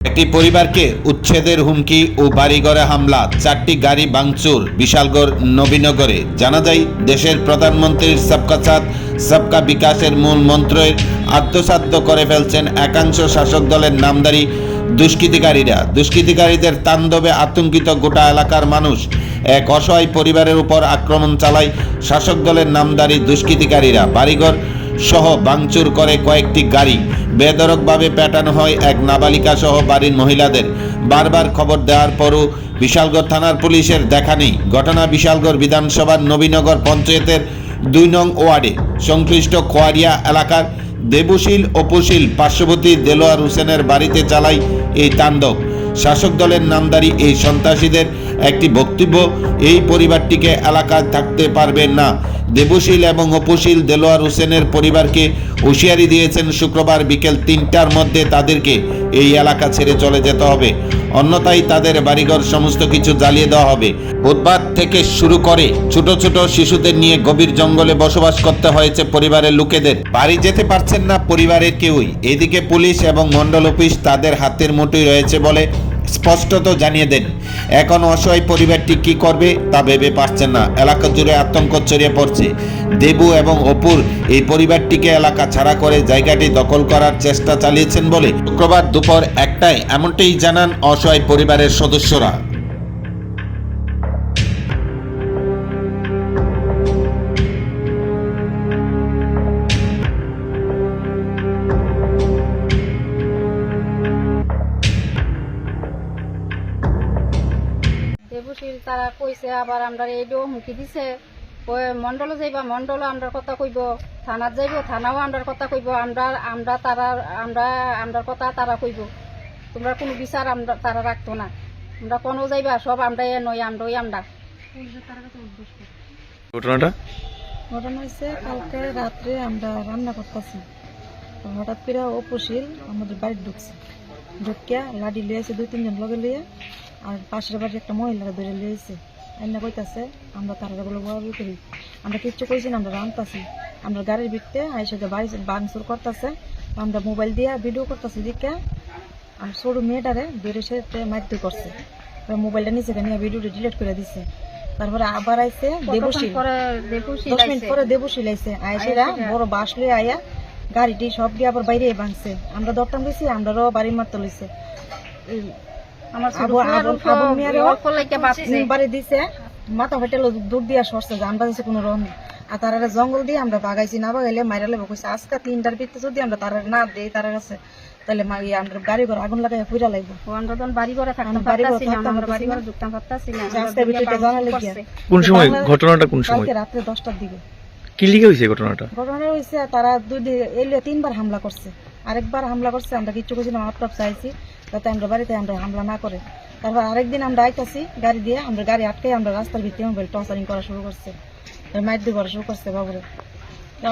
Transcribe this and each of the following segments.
একটি পরিবারকে উচ্ছেদের হুমকি ও বাড়িঘরে হামলা, 4টি গাড়ি ভাঙচুর বিশালগড় নবীনগরে। জানা যায়, দেশের প্রধানমন্ত্রীর সবকা সাথ সবকা বিকাশের মূল মন্ত্রের আত্মসাৎ করে ফেলছেন একাংশ শাসক দলের নামধারী দুষ্কৃতিকারীদের তাণ্ডবে আতঙ্কিত গোটা এলাকার মানুষ। এক অসহায় পরিবারের উপর আক্রমণ চালায় শাসক দলের নামধারী দুষ্কৃতিকারীরা। বাড়িঘর সহ ভাঙচুর করে কয়েকটি গাড়ি, বেধড়কভাবে পেটানো হয় এক নাবালিকা সহ বাড়ির মহিলাদের। বারবার খবর দেওয়ার পরও বিশালগড় থানার পুলিশের দেখা নেই। ঘটনা বিশালগড় বিধানসভার নবীনগর পঞ্চায়েতের 2 নং ওয়ার্ডে সংশ্লিষ্ট খোয়ারিয়া এলাকার দেবশীল অপুশীল পার্শ্ববর্তী দেলোয়ার হোসেনের বাড়িতে চালায় এই তাণ্ডব। শাসক দলের নামধারী এই সন্ত্রাসীদের একটি বক্তব্য, এই পরিবারটিকে এলাকায় থাকতে পারবে না। দেবশীল এবং অপুশীল দেলোয়ার হোসেনের পরিবারকে হুঁশিয়ারি দিয়েছেন শুক্রবার বিকেল 3টার মধ্যে তাদেরকে এই এলাকা ছেড়ে চলে যেতে হবে, অন্যথায় তাদের বাড়িঘর সমস্ত কিছু জ্বালিয়ে দেওয়া হবে। বুধবার থেকে শুরু করে ছোট ছোট শিশুদের নিয়ে গভীর জঙ্গলে বসবাস করতে হয়েছে পরিবারের লোকেদের। বাড়ি যেতে পারছেন না পরিবারের কেউই। এদিকে পুলিশ এবং মন্ডল অফিস তাদের হাতের মুঠোয় রয়েছে বলে স্পষ্টত জানিয়ে দেন। এখন অসহায় পরিবারটি কি করবে তা ভেবে পারছেন না। এলাকা জুড়ে আতঙ্ক ছড়িয়ে পড়ছে। দেবু এবং অপুর এই পরিবারটিকে এলাকা ছাড়া করে জায়গাটি দখল করার চেষ্টা চালিয়েছেন বলে শুক্রবার দুপুর 1টায় এমনটাই জানান অসহায় পরিবারের সদস্যরা। দেবশীল তারা কইছে, আবার আমরা এইটাও হুমকি দিছে, ওই মন্ডলে যাইবা মন্ডলে আমরার কথা কইব, থানাত যাইব থানাও আমরার কথা কইব, আমরার কথা তারা কইব। তোমরা কোনো বিচার আমরা তারা রাখতো না। আমরা কোনো যাইবা সব আমরা নই, আমরা ঘটনা হয়েছে কালকে রাত্রে আমরা রান্না করতেছি, হঠাৎ করে অপশীল আমাদের বাড়িতে ঢুকছে। ঢুকিয়া লাডি লিয়েছে 2-3 জন লগে লিয়ে, আর পাশের বাড়ির একটা মহিলারা ধরে লিয়েছে। আইনা কইতাছে আমরা তারা বলে বড় করি, আমরা কিচ্ছু কইছি না, আমরা রান্তাছি। আমরা গাড়ির ভিতরে আইসে বাড়ি ভাঙচুর করতেছে, আমরা মোবাইল দিয়ে ভিডিও করতেছি দিকে। আর ছোট মেয়েটারে ধরে সে মারধর করছে, মোবাইলটা নিচে নিয়ে ভিডিওটা ডিলিট করে দিছে। তারপরে আবার আইসে দেবশীল, 10 মিনিট পরে দেবশীল আইসে, আইসেরা বড় বাঁশ লয়ে আয়া গাড়িটি সব দিয়ে আবার বাইরে ভাঙছে। আমরা দরটাম গেছি, আমরাও বাড়ি মারতে লইছে। বাড়ি দিছে মাথা ফাটেল দূর দিয়া সরছে, আমরা দিছে কোনো রকম। আর তারা জঙ্গল দিয়ে আমরা বাগাইছি, না বাগাইলে মাইরা লেবো কইছে। আজকে 3টার ভিতরে যদি আমরা তারা না দিই তারা কাছে, তাহলে আমরা গাড়ি ঘর আগুন লাগাই পুরা লাগবো। কোন সময় ঘটনাটা, কোন সময়? রাত্রে 10টার দিকে। কি লিখে হয়েছে ঘটনাটা? ঘটনা হয়েছে তারা 3বার হামলা করছে, আরেকবার হামলা করছে। আমরা কিচ্ছু করছি না, মাপটাপ চাইছি যাতে আমরা বাড়িতে আমরা হামলা না করে। তারপর আরেকদিন আমরা আইতাছি গাড়ি দিয়ে, আমরা গাড়ি আটকাই আমরা রাস্তার ভিতরে মোবাইল টর্চারিং করা শুরু করছে, মাইর করা শুরু করছে বাবুরে।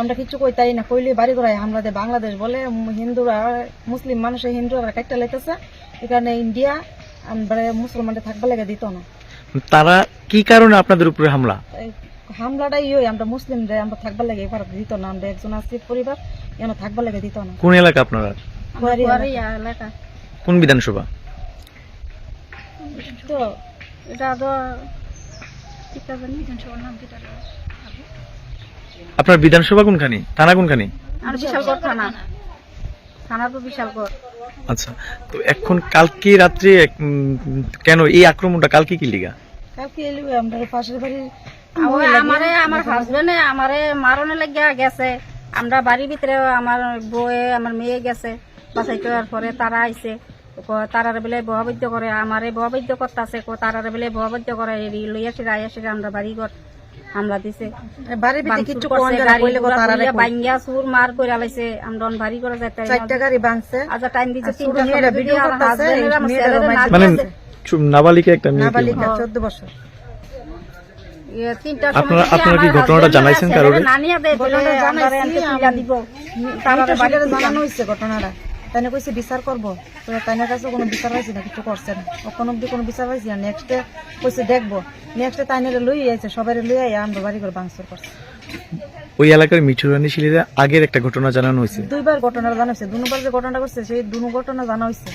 আমরা কিচ্ছু কইতাই না, কইলে বাড়ি ঘরে হামলা দেয়। বাংলাদেশ বলে হিন্দুরা, মুসলিম মানুষের হিন্দুরা কাটটা লেগেছে, এখানে ইন্ডিয়া আমরা মুসলমানদের থাকবা লেগে দিত না। তারা কি কারণে আপনাদের উপরে হামলা? হামলাটাই আমরা মুসলিমদের আমরা থাকবার লেগে এবার দিত না। আমরা একজন আছি পরিবার, এখানে থাকবার লেগে দিত না। কোন এলাকা আপনারা? এলাকা। কোন বিধানসভা? তো এটা তো আপনার বিধানসভা কোনখানি, থানা কোনখানি? আর বিশালগড় থানা তো বিশালগড়। আচ্ছা, তো এখন কালকে রাত্রে কেন এই আক্রমণটা? কালকে কি লিগা? কালকে আমরা পাশের বাড়ির আমার হাজবেন্ডে আমারে মারণে লাগিয়া গেছে। আমরা বাড়ির ভিতরে আমার বউয়ে আমার মেয়ে গেছে বাসাইতে, পরে তারা আইছে, তারার বেলায় বহাবদ্ধ করে, আমারে বহাবদ্ধ করতেছে, তারার বেলায় বহাবদ্ধ করে লইয়াছে আয়াসে আমরা বাড়ি ঘর হামলা দিছে। বাঙ্গিয়া সুর মার করে আলাইছে। আমরা বাড়ি করে যাইতে 4টা গাড়ি ভাঙছে। আচ্ছা টাইম দিছে 3টা মানে নাবালিকা, একটা মেয়ে, নাবালিকা 14 বছর। আপনারা কি ঘটনাটা জানাইছেন কারোর? জানানো হয়েছে ঘটনাটা, তাই কইছে বিচার করবো, তাইনার কাছে কোনো বিচার পাইছি না, কিছু করছে না, কোনো অব্দি কোনো বিচার পাইছি না। নেক্সটে কইছে দেখবো, নেক্সটে তাইনারে লই আইছে, সবাই লই আই আমরা বাড়ি করে ভাঙচুর করছে। ওই এলাকার মিঠুরানী শিলিরা আগের একটা ঘটনা জানানো হয়েছে, 2বার ঘটনা জানা হয়েছে। 2বার যে ঘটনা করছে সেই 2 ঘটনা জানা হয়েছে।